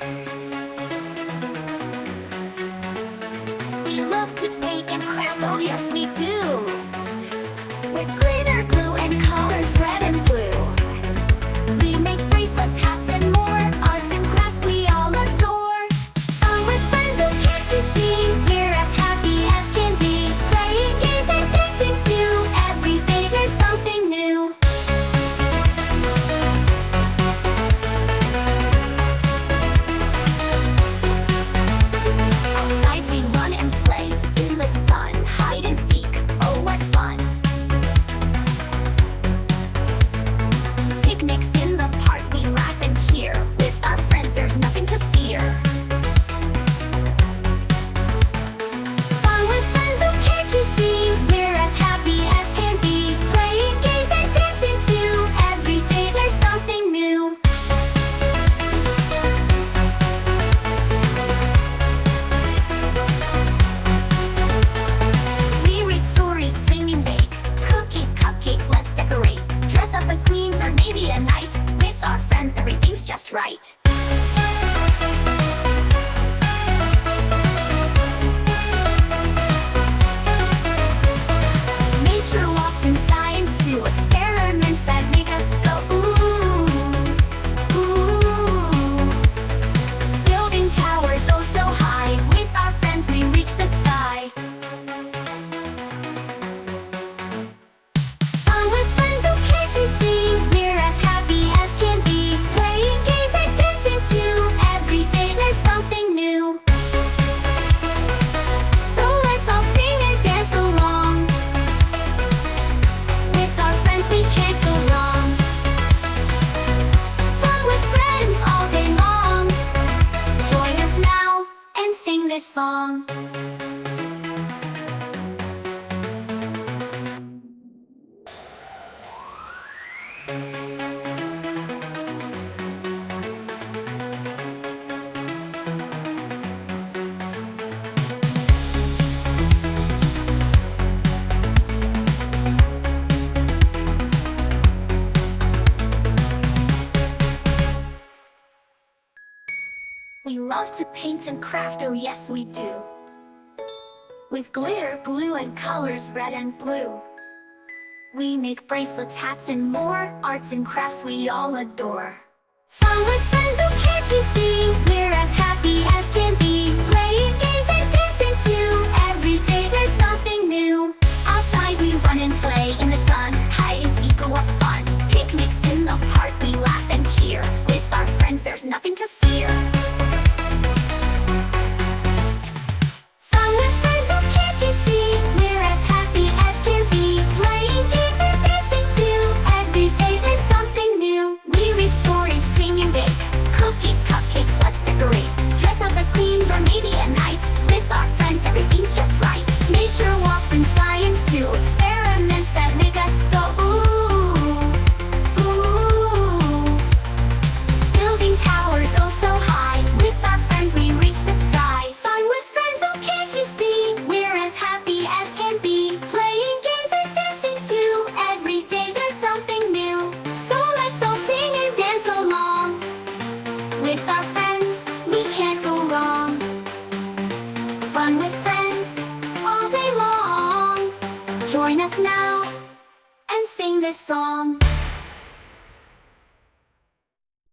We love to bake and craft, oh yes we do. With glitter, glue, and colors red and blue. We make bracelets, hats, and more. Arts and crafts we all adore. Fun with friends, oh can't you see? We're as happy as can be. Playing games and dancing too. Every day there's something new. Outside we run and play in the sun. Hide and seek, oh what fun. Picnics in the park, we laugh and cheer. With our friends there's nothing to fear. Fun with friends, oh can't you see? We're as happy as can be. Playing games and dancing too. Every day there's something new. We read stories, sing and bake. Cookies, cupcakes, let's decorate. Dress up as queens or maybe a knight. With our friends everything's just right. Nature walks and science too. Experiments that make us go ooh, ooh. Building towers oh so high. With our friends we reach the sky. Fun with friends, oh can't you see? We're as happy as can be. Playing games and dancing too. Every day there's something new. So let's all sing and dance along. With our friends we can't go wrong. Fun with friends all day long. Join us now and sing this song. We love to paint and craft, oh yes we do. With glitter, glue, and colors red and blue. We make bracelets, hats, and more. Arts and crafts we all adore. Fun with friends, oh can't you see? We're as happy as can be. Playing games and dancing too. Every day there's something new. Outside we run and play in the sun. Hide and seek, oh what fun. Picnics in the park, we laugh and cheer. With our friends there's nothing to fear. Fun with friends, oh can't you see? We're as happy as can be. Playing games and dancing too. Every day there's something new. We read stories, sing and bake. Cookies, cupcakes, let's decorate. Dress up as queens or maybe a knight. With our friends everything's just right. Nature walks and science too. Experiments that make us go ooh, ooh. Building towers oh so high. With our friends we reach the sky. Fun with friends, oh can't you see? We're as happy as can be. Playing games and dancing too. Every day there's something new. So let's all sing and dance along. With our friends we can't go wrong. Fun with friends all day long. Join us now